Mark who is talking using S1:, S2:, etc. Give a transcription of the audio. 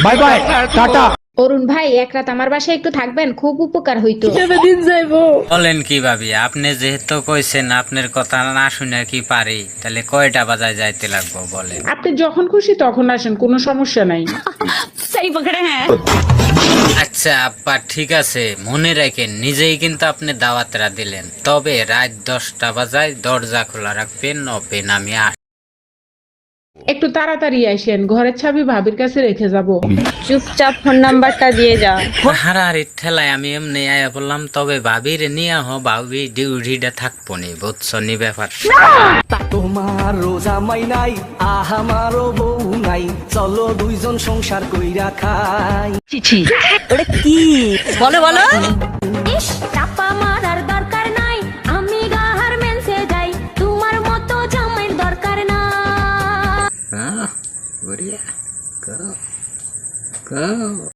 S1: Bye bye, tata.
S2: অরুণ ভাই, এক রাত আমার বাসায় একটু থাকবেন, খুব উপকার হইতো।
S3: বলেন কি ভাবি, আপনি যেহেতু কইছেন আপনার কথা না শুনে কি পারি, তাহলে কয়টা বাজায় যাইতে লাগবো বলেন।
S4: আপনি যখন খুশি তখন আসেন, কোনো সমস্যা নাই।
S3: আচ্ছা আব্বা ঠিক আছে, মনে রাখেন নিজেই কিন্তু আপনি দাওয়াতরা দিলেন, তবে রাত 10টা বাজায় দরজা খোলা রাখবেন, ওপেন আমি
S4: একটু তাড়াতাড়ি আসেন, ঘরের চাবি ভাবির কাছে রেখে যাব।
S5: চুপচাপ ফোন নাম্বারটা দিয়ে যা।
S3: হারাহারির ঠেলায় আমি এমনি আয়া বললাম, তবে ভাবির নিয়ে ভাবি ডিউটিটা থাকবো নি, বুঝছো নি ব্যাপার।
S6: তোমার রোজা মাই নাই, আমারও বউ নাই, চলো দুইজন সংসার কইরা খাই।
S5: ওরে কি বলো বলো।
S7: ইস, চাপা মারার দরকার নাই, আমি গার্মেন্টসে যাই, তোমার মতো জামাইয়ের দরকার না।
S3: বড়িয়া, go.